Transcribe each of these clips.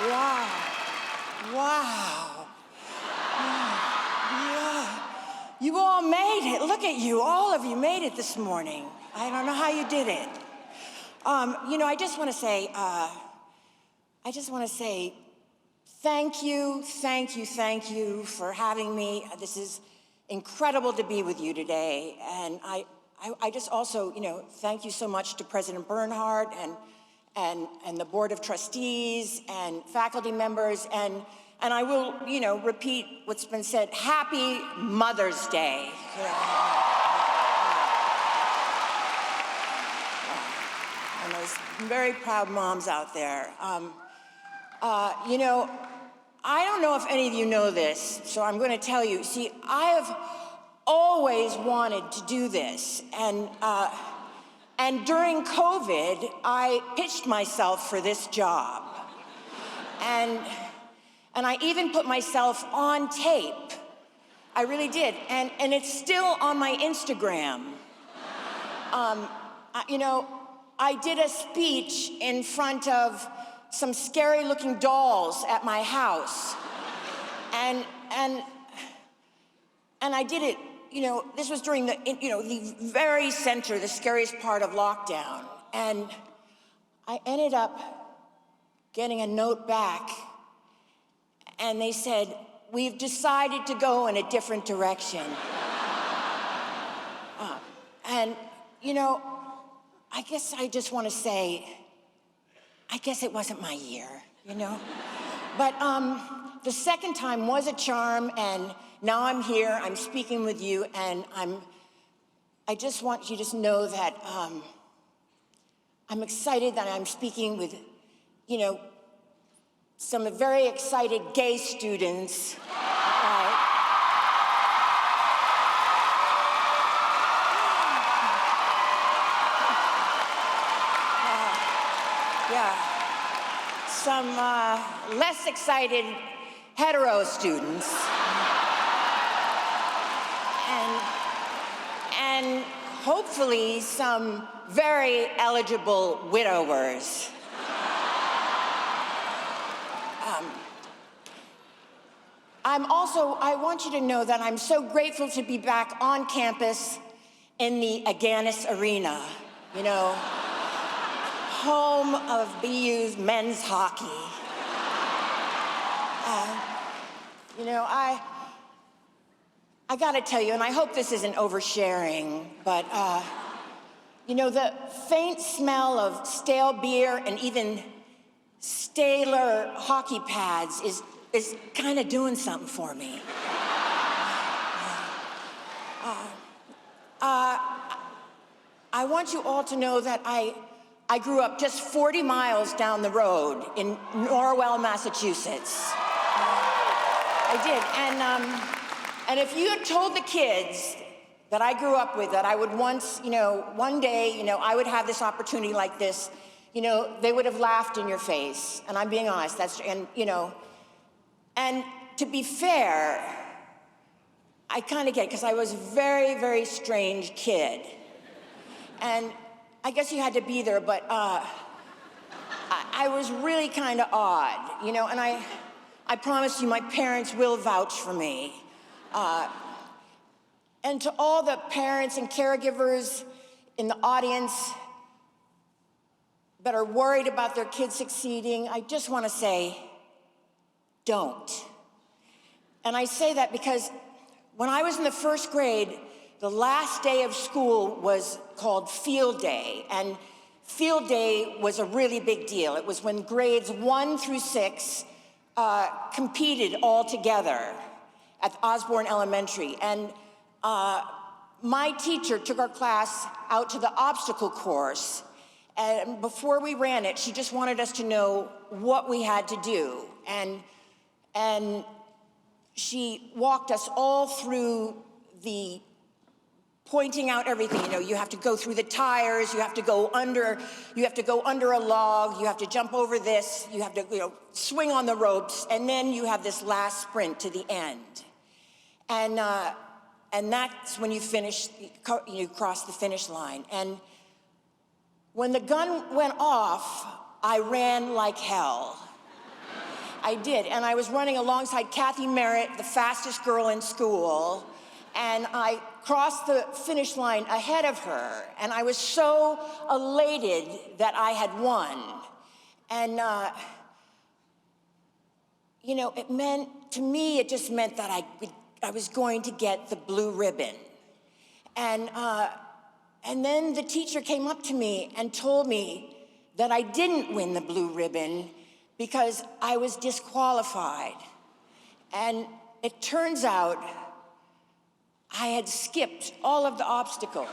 Wow. Wow. Yeah. You all made it. Look at you. All of you made it this morning. I don't know how you did it. I just want to say thank you for having me. This is incredible to be with you today. And I just also, thank you so much to President Bernhardt and the Board of Trustees and faculty members. And I will, repeat what's been said. Happy Mother's Day. And those very proud moms out there. I don't know if any of you know this, so I'm going to tell you. See, I have always wanted to do this, and during COVID, I pitched myself for this job, and I even put myself on tape. I really did, and it's still on my Instagram. I did a speech in front of some scary-looking dolls at my house, and I did it. This was during the very center, the scariest part of lockdown, and I ended up getting a note back, and they said, "We've decided to go in a different direction." I guess I just want to say, I guess it wasn't my year, But the second time was a charm, and now I'm here, I'm speaking with you, and I just want you to know that I'm excited that I'm speaking with, some very excited gay students. Some less excited hetero students, and hopefully some very eligible widowers. I want you to know that I'm so grateful to be back on campus in the Agganis Arena, home of BU's men's hockey. I gotta tell you, and I hope this isn't oversharing, but the faint smell of stale beer and even staler hockey pads is kind of doing something for me. I want you all to know that I grew up just 40 miles down the road in Norwell, Massachusetts. I did, and if you had told the kids that I grew up with that I would once, one day, I would have this opportunity like this, they would have laughed in your face. And I'm being honest, and to be fair, I kind of get it, because I was a very, very strange kid. And I guess you had to be there, but I was really kind of odd, and I promise you my parents will vouch for me. And to all the parents and caregivers in the audience that are worried about their kids succeeding, I just want to say, don't. And I say that because when I was in the first grade, the last day of school was called Field Day, and Field Day was a really big deal. It was when grades 1 through 6 competed all together at Osborne Elementary, and my teacher took our class out to the obstacle course, and before we ran it, she just wanted us to know what we had to do, and she walked us all through the pointing out everything. You have to go through the tires, you have to go under a log, you have to jump over this, you have to swing on the ropes, and then you have this last sprint to the end. And that's when you finish, you cross the finish line. And when the gun went off, I ran like hell. I did, and I was running alongside Kathy Merritt, the fastest girl in school, and I crossed the finish line ahead of her, and I was so elated that I had won. And, you know, to me, it just meant that I was going to get the blue ribbon. And then the teacher came up to me and told me that I didn't win the blue ribbon because I was disqualified. And it turns out I had skipped all of the obstacles.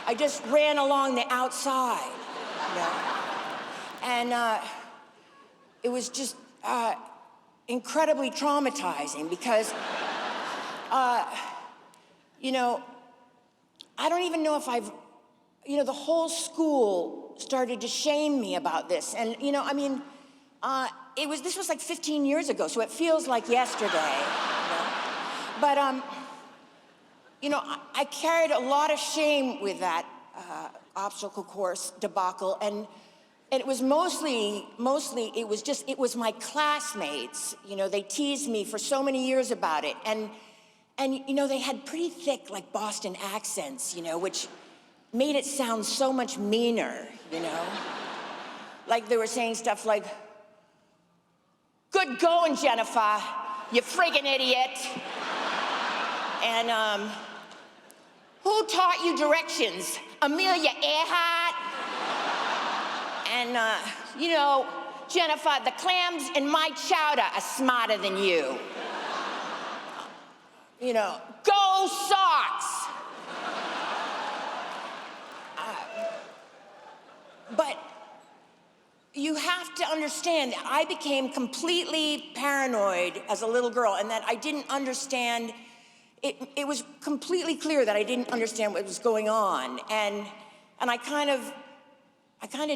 I just ran along the outside, you know? And it was just incredibly traumatizing because, you know, I don't even know if the whole school started to shame me about this. And, you know, I mean, this was like 15 years ago, so it feels like yesterday. You know? But, you know, I carried a lot of shame with that obstacle course debacle, and it was mostly, it was my classmates. You know, they teased me for so many years about it, and you know, they had pretty thick, like, Boston accents, you know, which made it sound so much meaner, you know? Like they were saying stuff like, "Good going, Jennifer, you friggin' idiot." And, "Who taught you directions? Amelia Earhart?" And, you know, "Jennifer, the clams in my chowder are smarter than you." You know, "Go Sox!" But you have to understand that I became completely paranoid as a little girl, and that I didn't understand. It was completely clear that I didn't understand what was going on, and I kind of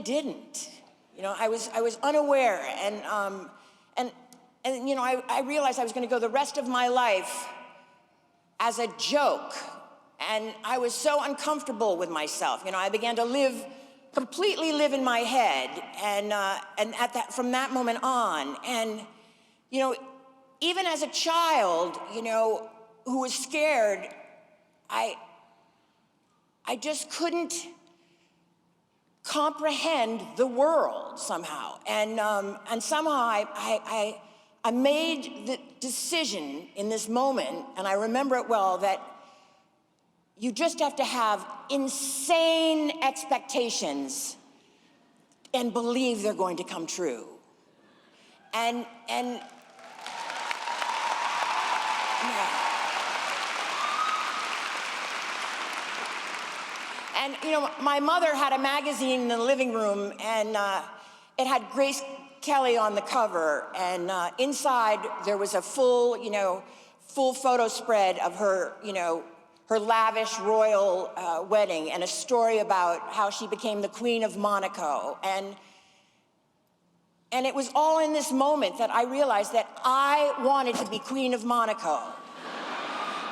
didn't. You know, I was unaware, and you know, I realized I was going to go the rest of my life as a joke, and I was so uncomfortable with myself. You know, I began to completely live in my head, and from that moment on, and you know, even as a child, you know, who was scared, I just couldn't comprehend the world somehow, and somehow I made the decision in this moment, and I remember it well, that you just have to have insane expectations and believe they're going to come true. And yeah. And you know, my mother had a magazine in the living room, and it had Grace Kelly on the cover, and inside there was a full photo spread of her, you know, her lavish royal wedding, and a story about how she became the Queen of Monaco. And it was all in this moment that I realized that I wanted to be Queen of Monaco.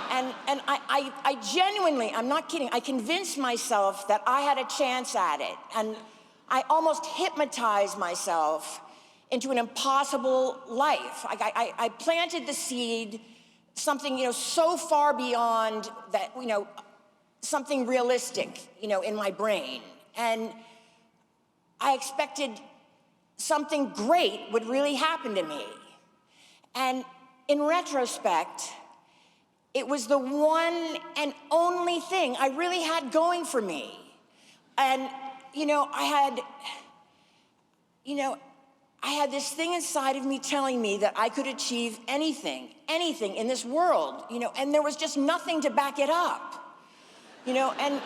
And I genuinely, I'm not kidding, I convinced myself that I had a chance at it. And I almost hypnotized myself into an impossible life. I planted the seed, something, you know, so far beyond that, you know, something realistic, you know, in my brain. And I expected something great would really happen to me. And in retrospect, it was the one and only thing I really had going for me. And, you know, I had this thing inside of me telling me that I could achieve anything in this world, you know, and there was just nothing to back it up, you know, and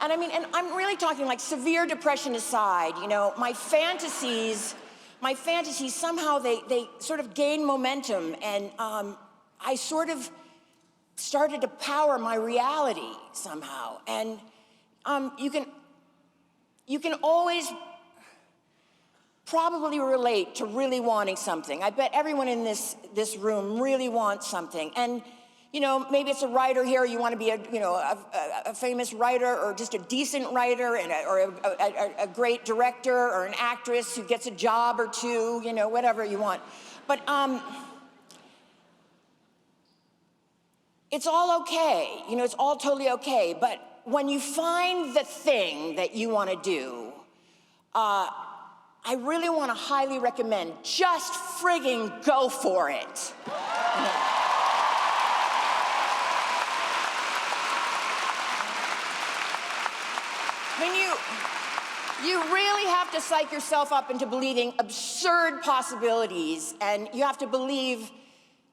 I mean, and I'm really talking like severe depression aside, you know, my fantasies somehow they sort of gained momentum, and I sort of started to power my reality somehow. And you can always probably relate to really wanting something. I bet everyone in this room really wants something. And maybe it's a writer here, you want to be a famous writer or just a decent writer or a great director or an actress who gets a job or two, whatever you want. But it's all okay, it's all totally okay. But when you find the thing that you want to do, I really want to highly recommend just frigging go for it. I mean, you really have to psych yourself up into believing absurd possibilities, and you have to believe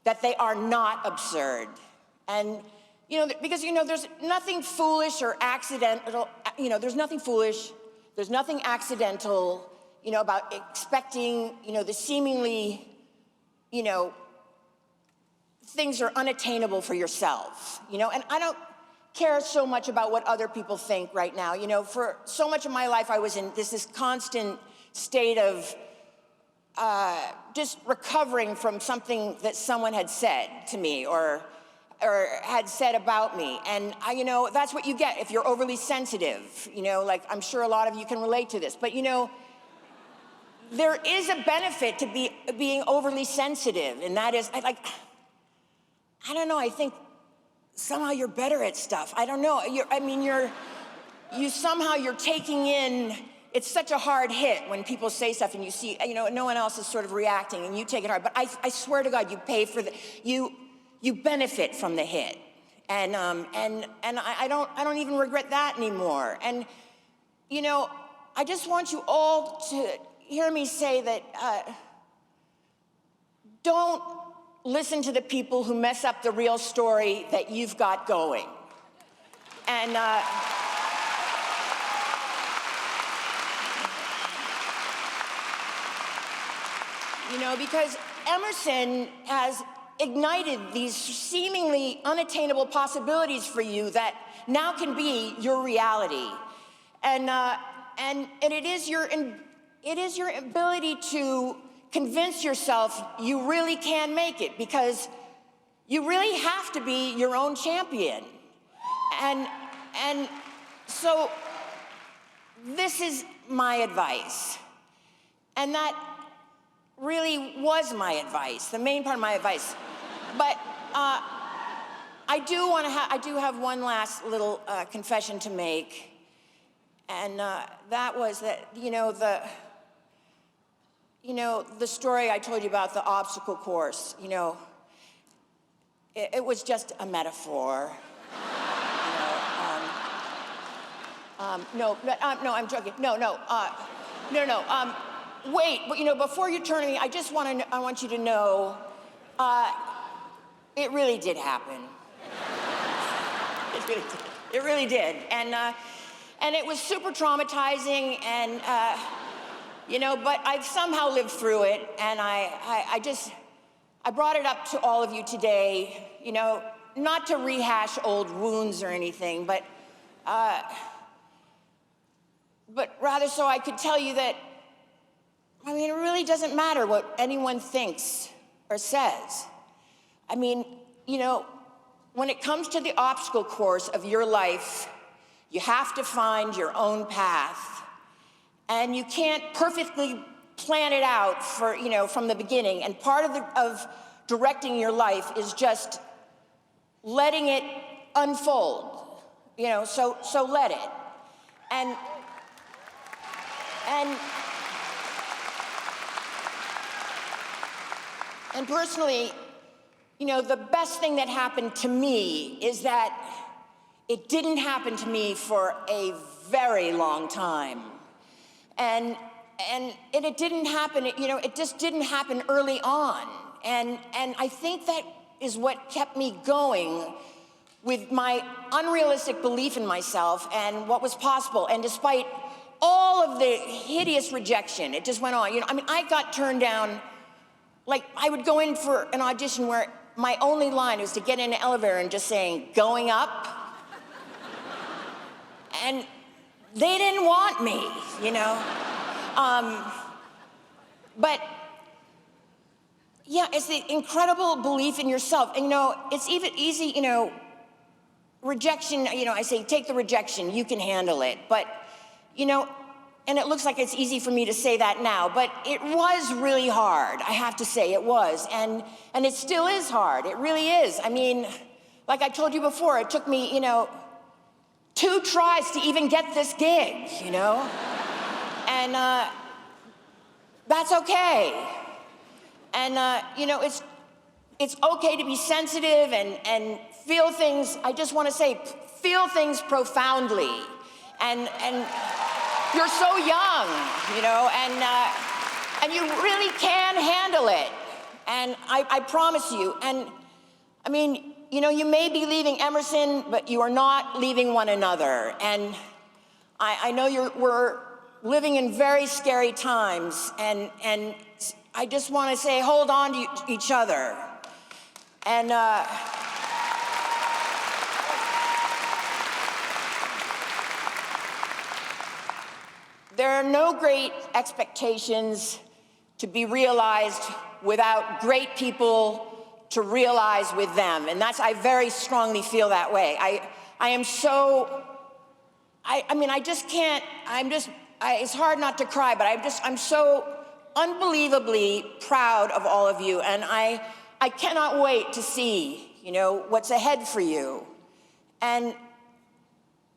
that they are not absurd. And, because, there's nothing foolish or accidental, there's nothing foolish, there's nothing accidental, about expecting, the seemingly, things are unattainable for yourself, and I don't care so much about what other people think right now. For so much of my life, I was in this constant state of just recovering from something that someone had said to me or had said about me. And that's what you get if you're overly sensitive. Like I'm sure a lot of you can relate to this, but there is a benefit to being overly sensitive, and that is, I don't know, I think somehow you're better at stuff. I don't know. You're taking in, it's such a hard hit when people say stuff and you see, no one else is sort of reacting and you take it hard. But I swear to God, you pay for you benefit from the hit. And I don't even regret that anymore. And, I just want you all to hear me say that don't listen to the people who mess up the real story that you've got going. And because Emerson has ignited these seemingly unattainable possibilities for you that now can be your reality. And it is your ability to convince yourself you really can make it, because you really have to be your own champion. And so this is my advice. And that really was my advice, the main part of my advice. But I do have one last little confession to make. And that was that, the story I told you about the obstacle course, it was just a metaphor. No, I'm joking. No. Wait, but before you turn to me, I want you to know, it really did happen. It really did. And it was super traumatizing, and but I've somehow lived through it, and I brought it up to all of you today, not to rehash old wounds or anything, but rather so I could tell you that, it really doesn't matter what anyone thinks or says. When it comes to the obstacle course of your life, you have to find your own path. And you can't perfectly plan it out from the beginning. And part of directing your life is just letting it unfold. So let it. And personally, the best thing that happened to me is that it didn't happen to me for a very long time. And it didn't happen, it just didn't happen early on. And I think that is what kept me going with my unrealistic belief in myself and what was possible. And despite all of the hideous rejection, it just went on. I got turned down. Like, I would go in for an audition where my only line was to get in an elevator and just saying, going up. And they didn't want me, But Yeah, it's the incredible belief in yourself. And it's even easy, rejection, I say, take the rejection, you can handle it. But, and it looks like it's easy for me to say that now, but it was really hard, I have to say, it was. And it still is hard, it really is. I mean, like I told you before, it took me, 2 tries to even get this gig, And that's okay. And, it's okay to be sensitive and feel things. I just want to say, feel things profoundly. And you're so young, and you really can handle it. And I promise you. And I mean, you may be leaving Emerson, but you are not leaving one another. And I know we're living in very scary times, and I just want to say, hold on to each other. And there are no great expectations to be realized without great people to realize with them. And I very strongly feel that way. I am so, I mean, I just can't, it's hard not to cry, but I'm so unbelievably proud of all of you. And I cannot wait to see, what's ahead for you. And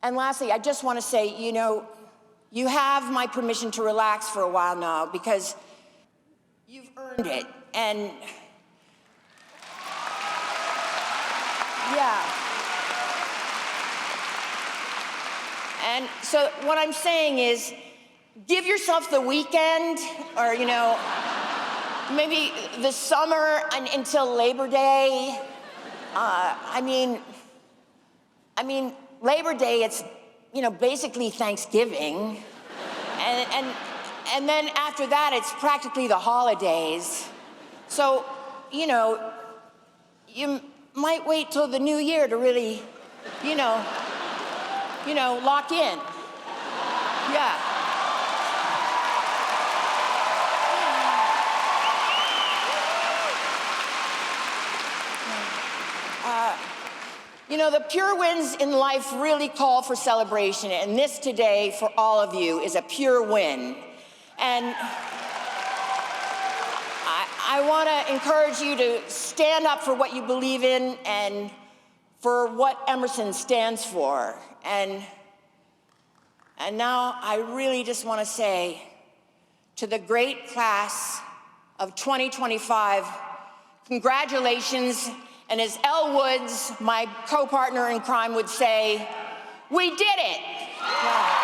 lastly, I just want to say, you have my permission to relax for a while now because you've earned it. And yeah. And so what I'm saying is, give yourself the weekend, or maybe the summer until Labor Day. I mean, Labor Day, it's basically Thanksgiving, and then after that, it's practically the holidays. So you might wait till the new year to really, lock in. Yeah. The pure wins in life really call for celebration, and this today, for all of you, is a pure win. And I want to encourage you to stand up for what you believe in and for what Emerson stands for. And now I really just want to say to the great class of 2025, congratulations. And as Elle Woods, my co-partner in crime, would say, we did it. Yeah.